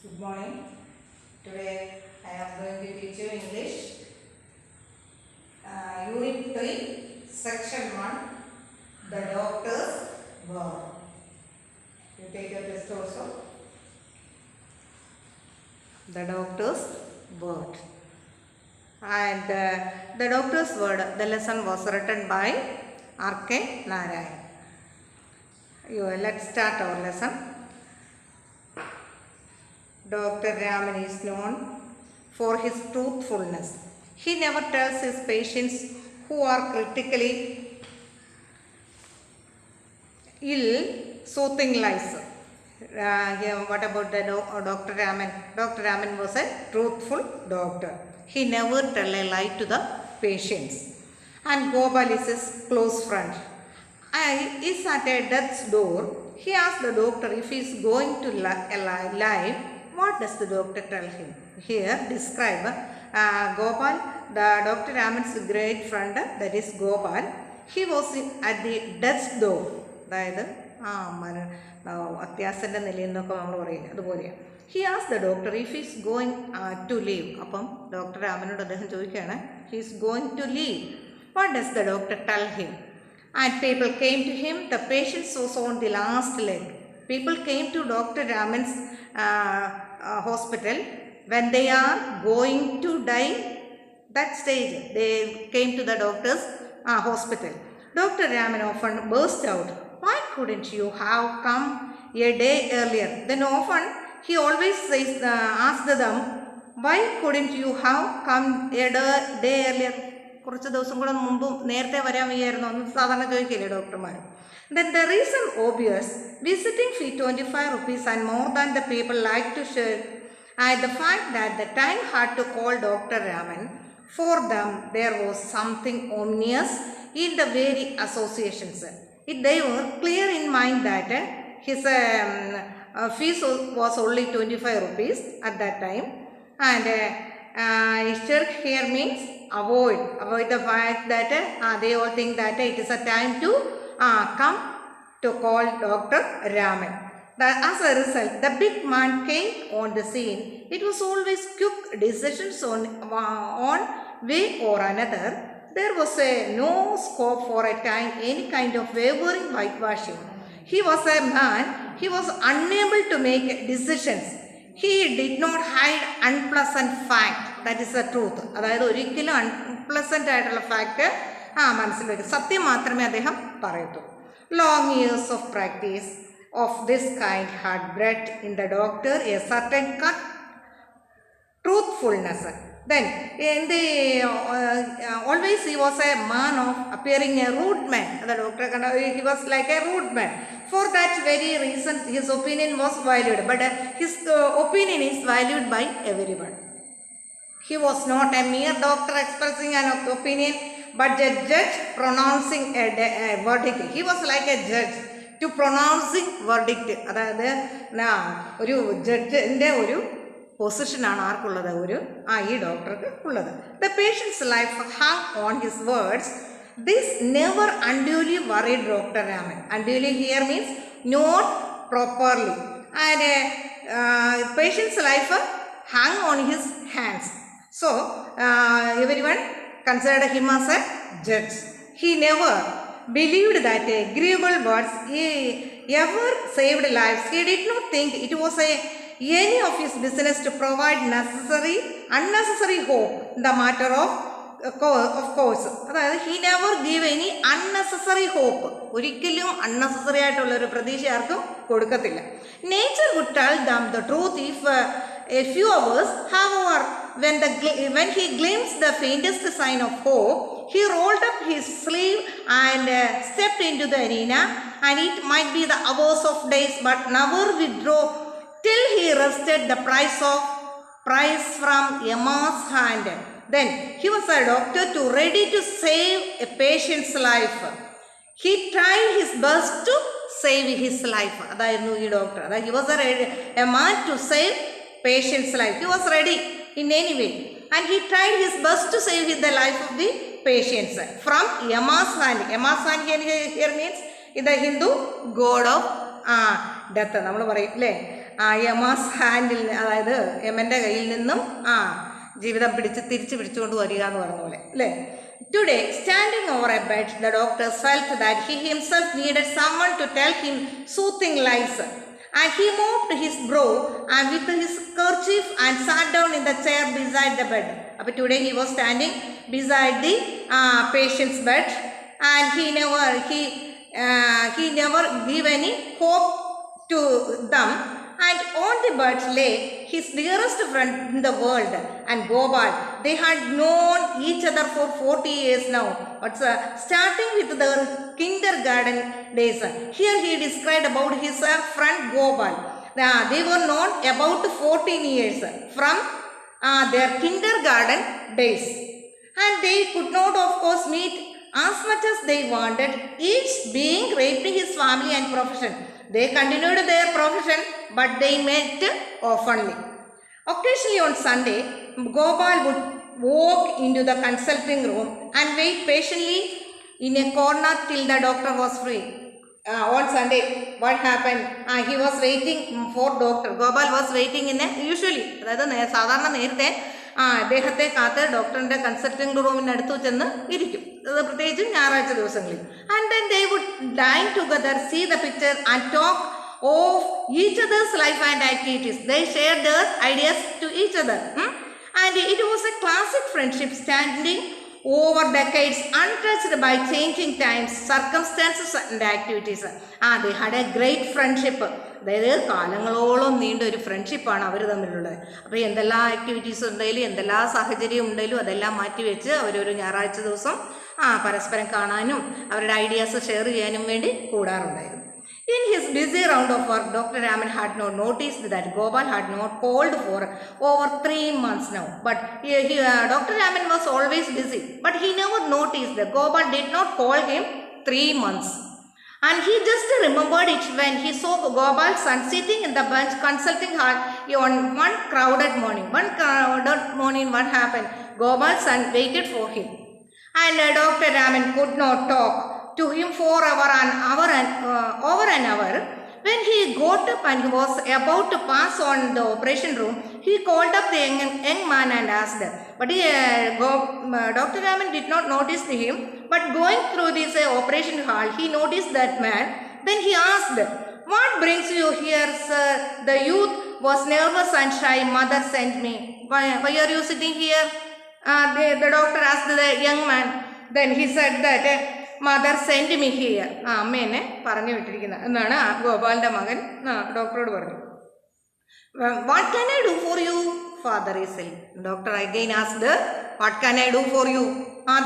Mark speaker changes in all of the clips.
Speaker 1: Good morning. Today I am going to teach you English. Unit 3, Section 1, The Doctor's Word. You take a test also. The Doctor's Word. And The Doctor's Word, the lesson was written by R.K. Narayan. Let's start our lesson. Dr. Raman is known for his truthfulness. He never tells his patients who are critically ill soothing lies. What about Dr. Raman? Dr. Raman was a truthful doctor. He never tell a lie to the patients. And Gopal is his close friend. He is at a death's door. He asked the doctor if he is going to live. What does the doctor tell him? Here describe Gopal, the Dr. Raman's great friend, that is Gopal. He was at the death's door. He asked the doctor if he is going to leave. Dr. Raman he is going to leave. What does the doctor tell him? And people came to him. The patient was on the last leg. People came to Dr. Raman's hospital when they are going to die. That stage they came to the doctor's hospital. Dr. Raman often burst out, "Why couldn't you have come a day earlier?" Then often he always says, asked them, "Why couldn't you have come a day earlier?" കുറച്ച് ദിവസം കൂടെ മുമ്പ് നേരത്തെ വരാൻ വയ്യായിരുന്നു എന്ന് സാധാരണ ചോദിക്കില്ലേ ഡോക്ടർമാർ. Then the reason obvious, visiting fee 25 rupees and more than the people like to share, and the fact that the time had to call Dr. Raman, for them there was something ominous in the very associations. They were clear in mind that his fees was only 25 rupees at that time, and shirk here means avoid the fact that they all think that it is a time to come to call Dr. Raman. As a result, the big man came on the scene. It was always quick decisions on way or another. There was no scope for a time any kind of wavering whitewashing. He was a man. He was unable to make decisions. He did not hide unpleasant fact. That is the truth. അതായത് ഒരിക്കലും unpleasant ആയിട്ടുള്ള fact മനസ്സിൽ വരും. സത്യം മാത്രമേ അദ്ദേഹം പറയൂ. Long years of practice of this kind had bred in the doctor a certain truthfulness. Then always he was a man of appearing a rude man. The doctor he was like a rude man. For that very reason his opinion was valued. But his opinion is valued by everyone. He was not a mere doctor expressing an opinion, but a judge pronouncing a verdict. He was like a judge to pronouncing verdict. അതായത് ഒരു ജഡ്ജിൻ്റെ ഒരു പൊസിഷനാണ് ആർക്കുള്ളത്, ഈ ഡോക്ടർക്ക് ഉള്ളത്. The patient's life hung on his words. This never unduly worried Dr. Raman. Unduly here means not properly. And patient's life hung on his hands. So, everyone considered him as a judge. He never believed that agreeable words ever saved lives. He did not think it was any of his business to provide unnecessary hope in the matter of course. അതായത് he never gave any unnecessary hope. ഒരിക്കലും unnecessary ആയിട്ടുള്ളൊരു പ്രതീക്ഷ ആർക്കും കൊടുക്കത്തില്ല. Nature would tell them the truth if a few hours. However, when he glimpsed the faintest sign of hope, he rolled up his sleeve and stepped into the arena, and it might be the hours of days, but never withdraw till he wrested the prize from Emma's hand. Then he was a doctor ready to save a patient's life. He tried his best to save his life. അതായിരുന്നു ഈ doctor. He was a man to save patient's life. He was ready in any way, and he tried his best to save the life of the patients from Yama's hand. Yama's hand here means the Hindu god of death. നമ്മൾ പറയും അല്ലേ, യമസ് handle, അതായത് യമൻ്റെ കയ്യിൽ നിന്നും ജീവിതം തിരിച്ചു പിടിച്ചുകൊണ്ട് വരിക എന്ന് പറഞ്ഞ പോലെ അല്ലേ. Today, standing over a bed, the doctor felt that he himself needed someone to tell him soothing lies. And he mopped his brow and with his kerchief and sat down in the chair beside the bed. But today he was standing beside the patient's bed, and he never gave any hope to them. And on the bed lay his dearest friend in the world, and Gopal. They had known each other for 40 years now, but starting with their kindergarten days. Here he described about his friend Gopal. They were known about 14 years from their kindergarten days, and they could not of course meet as much as they wanted, each being great to his family and profession. They continued their profession, but they met oftenly. Occasionally on Sunday, Gopal would walk into the consulting room and wait patiently in a corner till the doctor was free. On Sunday, what happened? He was waiting for doctor. Gopal was waiting in a usually, അതായത് സാധാരണ നേരത്തെ അദ്ദേഹത്തെ കാത്ത് ഡോക്ടറിൻ്റെ consulting റൂമിനടുത്ത് ചെന്ന് ഇരിക്കും, പ്രത്യേകിച്ചും ഞായറാഴ്ച ദിവസങ്ങളിൽ. And then they would dine together, see the picture and talk of each others life and activities. They share their ideas to each other. And it was a classic friendship standing over decades, untouched by changing times, circumstances and activities. They had a great friendship. അതായത് കാലങ്ങളോളം നീണ്ട ഒരു ഫ്രണ്ട്ഷിപ്പാണ് അവർ തമ്മിലുള്ളത്. അപ്പോൾ എന്തെല്ലാം activities ഉണ്ടെങ്കിലും എന്തെല്ലാം സാഹചര്യം ഉണ്ടെങ്കിലും അതെല്ലാം മാറ്റിവെച്ച് അവരൊരു ഞായറാഴ്ച ദിവസം പരസ്പരം കാണാനും അവരുടെ ഐഡിയാസ് ഷെയർ ചെയ്യാനും വേണ്ടി കൂടാറുണ്ടായിരുന്നു. In his busy round of work, Dr. Raman had not noticed that Gopal had not called for over 3 months now. But Dr. Raman was always busy. But he never noticed that Gopal did not call him 3 months. And he just remembered it when he saw Gopal's son sitting in the bench consulting hall on one crowded morning. One crowded morning, what happened? Gopal's son waited for him. And Dr. Raman could not talk to him for over an hour. When he got up and he was about to pass on the operation room, he called up the young man and asked. But Dr. Raman did not notice him. But going through this operation hall, he noticed that man. Then he asked, "What brings you here, sir?" The youth was nervous and shy. "Mother sent me." Why are you sitting here? The doctor asked the young man. Then he said that, "Mother sent me here." അമ്മേനെ പറഞ്ഞു വിട്ടിരിക്കുന്ന എന്നാണ് ഗോപാലിൻ്റെ മകൻ ഡോക്ടറോട് പറഞ്ഞു. "What can I do for you?" Father is ill. Doctor again asked, "What can I do for you?"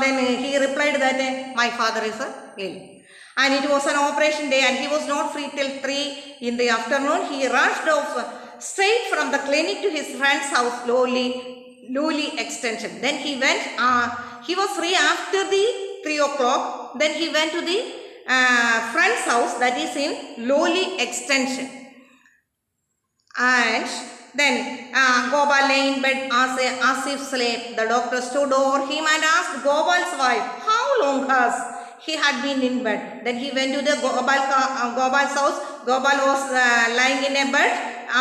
Speaker 1: Then he replied that, "My father is ill." And it was an operation day and he was not free till 3 in the afternoon. He rushed off straight from the clinic to his friend's house, Lowly Extension. Then he went, he was free after the 3 o'clock. Then he went to the friend's house that is in Lowly Extension. And then Gopal lay in bed as if sleep. The doctor stood over him and asked Gopal's wife how long has he had been in bed. Then he went to the Gopal's house. Gopal was lying in a bed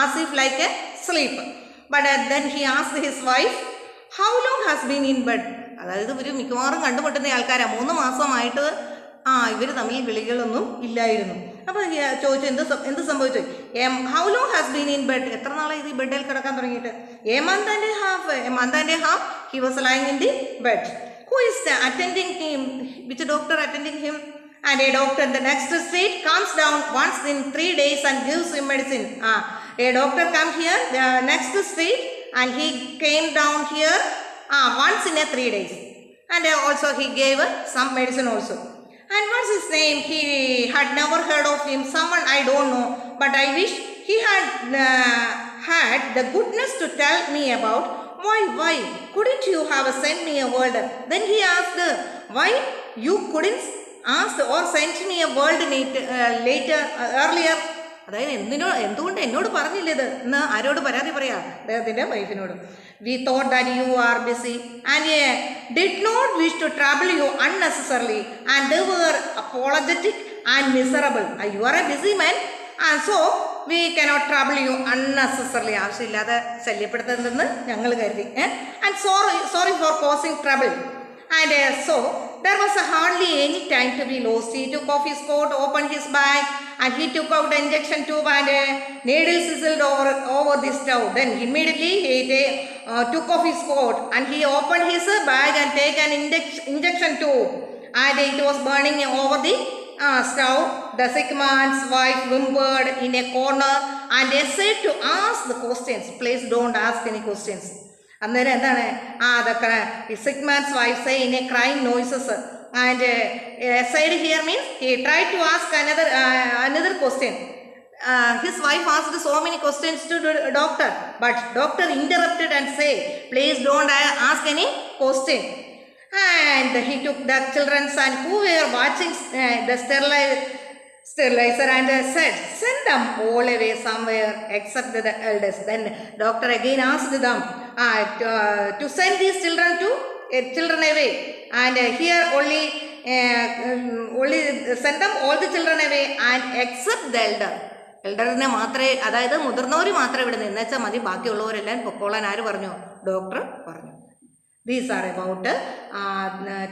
Speaker 1: as if like a sleep. But then he asked his wife, "How long has been in bed?" അതായത് ഇവർ മിക്കവാറും കണ്ടുമുട്ടുന്ന ആൾക്കാരാണ്. 3 മാസമായിട്ട് ഇവർ തമ്മിൽ വിളികളൊന്നും ഇല്ലായിരുന്നു. അപ്പോൾ ചോദിച്ചു എന്ത് സംഭവിച്ചു? "How long has been in bed?" എത്ര നാളായി ഇത് ബെഡിൽ കിടക്കാൻ തുടങ്ങിയിട്ട്? "A month and a half he was lying in the bed." Who is attending him? Which doctor attending him? And a doctor in the next street comes down once in 3 days and gives him medicine. A doctor come here the next street and he came down here once in 3 days, and also he gave some medicine also. And what's his name? He had never heard of him. Someone I don't know, but I wish he had had the goodness to tell me about. Why couldn't you have sent me a word? Then he asked, why you couldn't ask or send me a word earlier? അതായത് എന്തുകൊണ്ട് എന്നോട് പറഞ്ഞില്ല ഇത് എന്ന് ആരോട് പരാതി പറയാം? അദ്ദേഹത്തിൻ്റെ വൈഫിനോട്. "We thought that you are busy and did not wish to trouble you unnecessarily, and they were apologetic and miserable." You are a busy man, and so we cannot trouble you unnecessarily. ആവശ്യമില്ലാതെ ശല്യപ്പെടുത്തുന്നതെന്ന് ഞങ്ങൾ കരുതി. And sorry for causing trouble. And so there was hardly any time to be lost. He took off his coat, opened his bag, and he took out the injection tube and needle sizzled over the stove. Then immediately he took off his coat and he opened his bag and take an injection tube, and it was burning over the stove. The sick man's wife whimpered in a corner and essayed to ask the questions. Please don't ask any questions. അന്നേരം എന്താണ് the sick man's wife say in a crying noises, and essayed here means he tried to ask another question. His wife asked so many questions to the doctor, but doctor interrupted and say, please don't ask any question. And he took the children and who were watching the sterilizer and said, send them all away somewhere except the eldest. Then doctor again asked them to send these children away, and here only send them all the children away and except the elder. എൽഡറിനെ മാത്രമേ, അതായത് മുതിർന്നവർ മാത്രമേ ഇവിടെ നിന്നേച്ചാൽ മതി, ബാക്കിയുള്ളവരെല്ലാം പൊക്കോളാൻ ആര് പറഞ്ഞു? Doctor പറഞ്ഞു. These are about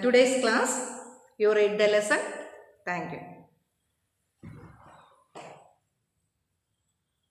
Speaker 1: today's class. You read the lesson. Thank you.